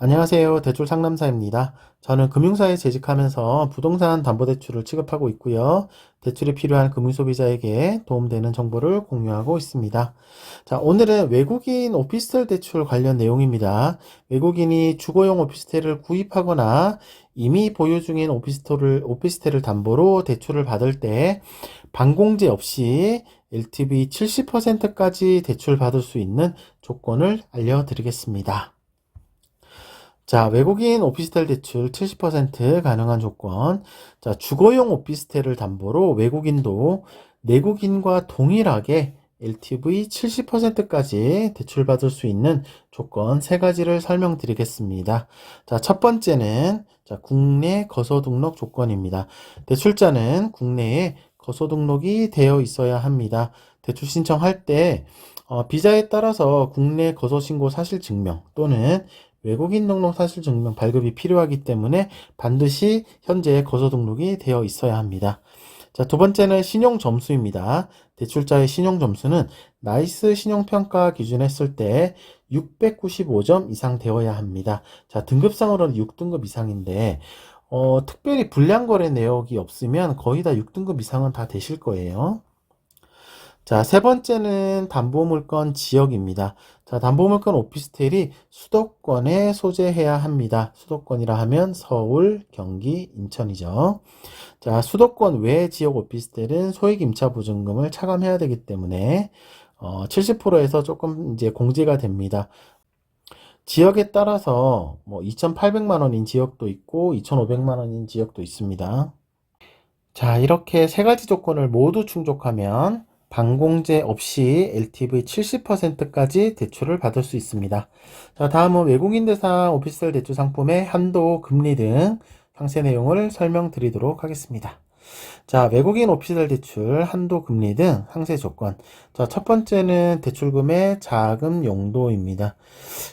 안녕하세요. 대출 상담사입니다. 저는 금융사에 재직하면서 부동산 담보대출을 취급하고 있고요. 대출이 필요한 금융소비자에게 도움되는 정보를 공유하고 있습니다. 자, 오늘은 외국인 오피스텔 대출 관련 내용입니다. 외국인이 주거용 오피스텔을 구입하거나 이미 보유 중인 오피스텔을 담보로 대출을 받을 때 반공제 없이 LTV 70%까지 대출받을 수 있는 조건을 알려드리겠습니다. 자, 외국인 오피스텔 대출 70% 가능한 조건. 자, 주거용 오피스텔을 담보로 외국인도 내국인과 동일하게 LTV 70%까지 대출받을 수 있는 조건 세 가지를 설명드리겠습니다. 자, 첫 번째는 국내 거소 등록 조건입니다. 대출자는 국내에 거소 등록이 되어 있어야 합니다. 대출 신청할 때 비자에 따라서 국내 거소 신고 사실 증명 또는 외국인 등록 사실 증명 발급이 필요하기 때문에 반드시 현재 거소 등록이 되어 있어야 합니다. 자, 두 번째는 신용 점수입니다. 대출자의 신용 점수는 나이스 신용평가 기준 했을 때 695점 이상 되어야 합니다. 자, 등급상으로는 6등급 이상인데 특별히 불량거래 내역이 없으면 거의 다 6등급 이상은 다 되실 거예요. 자, 세 번째는 담보물건 지역입니다. 자, 담보물건 오피스텔이 수도권에 소재해야 합니다. 수도권이라 하면 서울, 경기, 인천이죠. 자, 수도권 외 지역 오피스텔은 소액 임차 보증금을 차감해야 되기 때문에 70%에서 조금 이제 공제가 됩니다. 지역에 따라서 뭐 2,800만 원인 지역도 있고 2,500만 원인 지역도 있습니다. 자, 이렇게 세 가지 조건을 모두 충족하면 반공제 없이 LTV 70%까지 대출을 받을 수 있습니다. 자, 다음은 외국인 대상 오피스텔 대출 상품의 한도, 금리 등 상세 내용을 설명드리도록 하겠습니다. 자, 외국인 오피스텔 대출 한도, 금리 등 상세 조건. 자, 첫 번째는 대출금의 자금 용도입니다.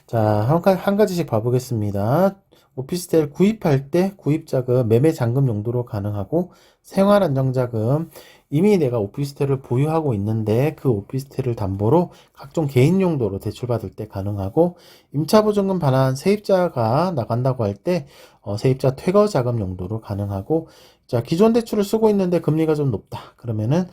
자, 한 가지씩 봐보겠습니다. 오피스텔 구입할 때 구입자금 매매 잔금 용도로 가능하고 생활안정자금 이미 내가 오피스텔을 보유하고 있는데 그 오피스텔을 담보로 각종 개인 용도로 대출받을 때 가능하고 임차보증금 반환 세입자가 나간다고 할 때 세입자 퇴거 자금 용도로 가능하고 자, 기존 대출을 쓰고 있는데 금리가 좀 높다. 그러면은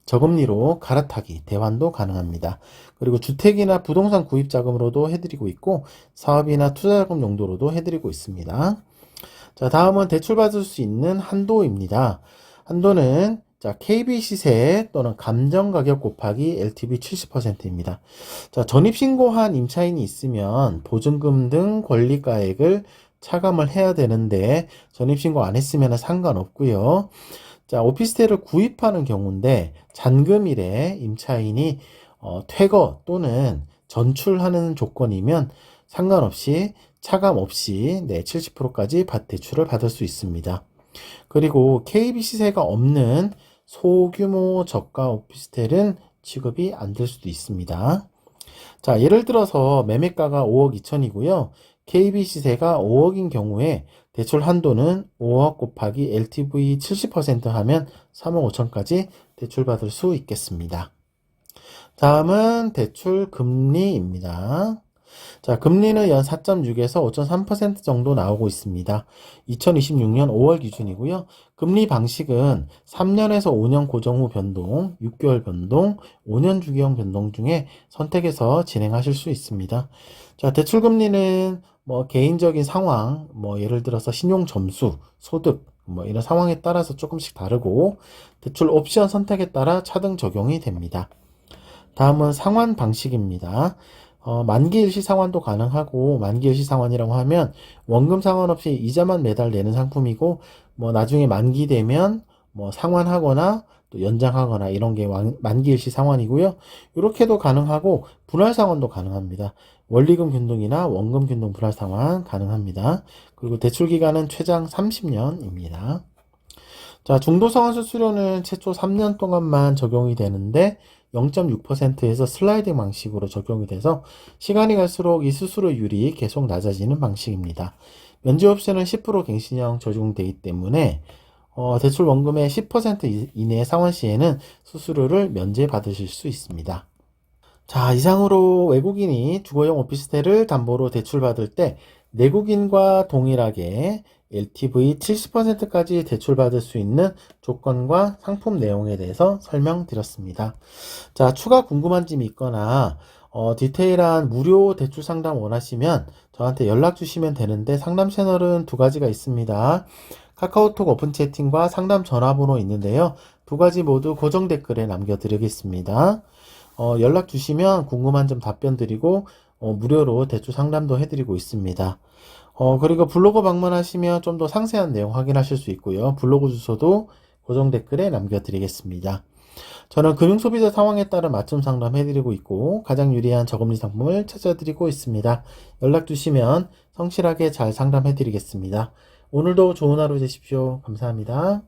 저금리로 갈아타기, 대환도 가능합니다. 그리고 주택이나 부동산 구입 자금으로도 해드리고 있고 사업이나 투자자금 용도로도 해드리고 있습니다. 자, 다음은 대출받을 수 있는 한도입니다. 한도는 자, KB 시세 또는 감정가격 곱하기 LTV 70%입니다. 자, 전입신고한 임차인이 있으면 보증금 등 권리가액을 차감을 해야 되는데 전입신고 안 했으면 상관없고요. 자, 오피스텔을 구입하는 경우인데 잔금일에 임차인이 퇴거 또는 전출하는 조건이면 상관없이 차감 없이 70%까지 대출을 받을 수 있습니다. 그리고 KB 시세가 없는 소규모 저가 오피스텔은 취급이 안 될 수도 있습니다. 자, 예를 들어서 매매가가 5억 2천이고요. KB 시세가 5억인 경우에 대출 한도는 5억 곱하기 LTV 70% 하면 3억 5천까지 대출받을 수 있겠습니다. 다음은 대출 금리입니다. 자, 금리는 연 4.6에서 5.3% 정도 나오고 있습니다. 2026년 5월 기준이고요. 금리 방식은 3년에서 5년 고정 후 변동, 6개월 변동, 5년 주기형 변동 중에 선택해서 진행하실 수 있습니다. 자, 대출 금리는 뭐 개인적인 상황, 뭐 예를 들어서 신용 점수, 소득, 뭐 이런 상황에 따라서 조금씩 다르고 대출 옵션 선택에 따라 차등 적용이 됩니다. 다음은 상환 방식입니다. 만기 일시 상환도 가능하고 만기 일시 상환이라고 하면 원금 상환 없이 이자만 매달 내는 상품이고 뭐 나중에 만기 되면 뭐 상환하거나 또 연장하거나 이런 게 만기 일시 상환이고요. 이렇게도 가능하고 분할 상환도 가능합니다. 원리금 균등이나 원금 균등 분할 상환 가능합니다. 그리고 대출 기간은 최장 30년입니다. 자, 중도상환 수수료는 최초 3년 동안만 적용이 되는데 0.6%에서 슬라이딩 방식으로 적용이 돼서 시간이 갈수록 이 수수료율이 계속 낮아지는 방식입니다. 면제 옵션은 10% 갱신형 적용되기 때문에 대출 원금의 10% 이내의 상환 시에는 수수료를 면제받으실 수 있습니다. 자, 이상으로 외국인이 주거용 오피스텔을 담보로 대출받을 때 내국인과 동일하게 LTV 70%까지 대출받을 수 있는 조건과 상품 내용에 대해서 설명드렸습니다. 자, 추가 궁금한 점이 있거나 디테일한 무료 대출 상담 원하시면 저한테 연락 주시면 되는데 상담 채널은 두 가지가 있습니다. 카카오톡 오픈 채팅과 상담 전화번호 있는데요. 두 가지 모두 고정 댓글에 남겨드리겠습니다. 연락 주시면 궁금한 점 답변 드리고 무료로 대출 상담도 해드리고 있습니다. 그리고 블로그 방문하시면 좀 더 상세한 내용 확인하실 수 있고요. 블로그 주소도 고정 댓글에 남겨드리겠습니다. 저는 금융소비자 상황에 따른 맞춤 상담 해드리고 있고 가장 유리한 저금리 상품을 찾아드리고 있습니다. 연락 주시면 성실하게 잘 상담해드리겠습니다. 오늘도 좋은 하루 되십시오. 감사합니다.